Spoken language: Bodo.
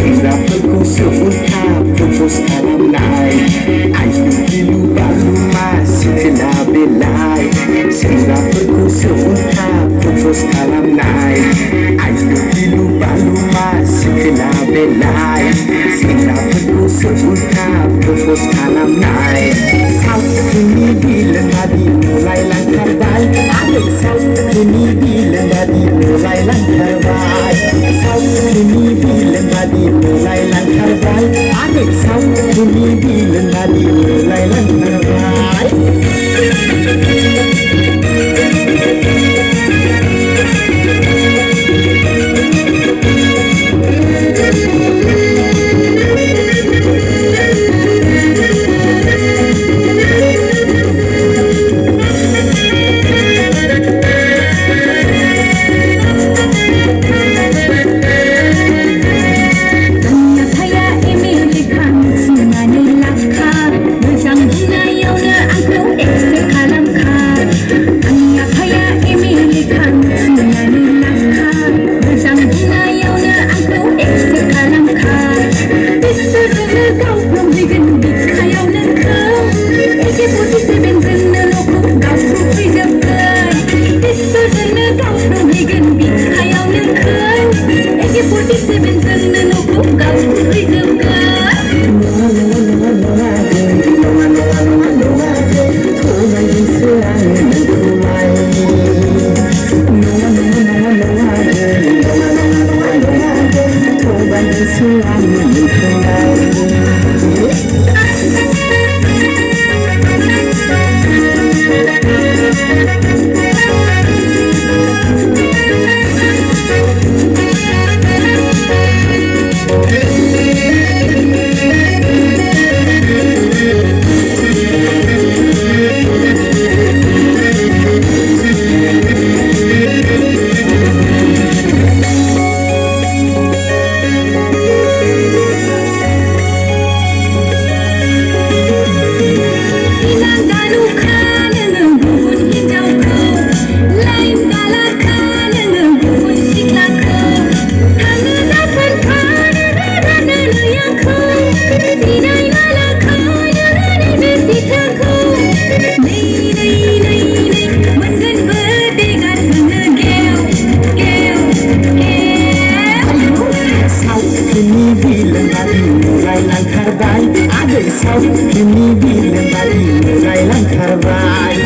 सेंग्राफोरखौ उल्था प्रपज खालामनाय आयु गिलु बालु मा सिखोना बेलाय सेंग्राफोरखौ उल्था प्रपज खालामनाय आयु गिलु बालु मा सिखोना बेलाय सेंग्राफोरखौ उल्था प्रपज खालामनाय सावथुननि बिलन बादि नुलायलांथारबाय आरो सावथुननि बिलन बादि नुलायलांथारबाय सावथुननि बिलन बादि नुलायलांथारबाय आरो सावथुननि बिलन बादि नुलायलांथारबाय सावथुननि बिलन बादि नुलायलांथारबाय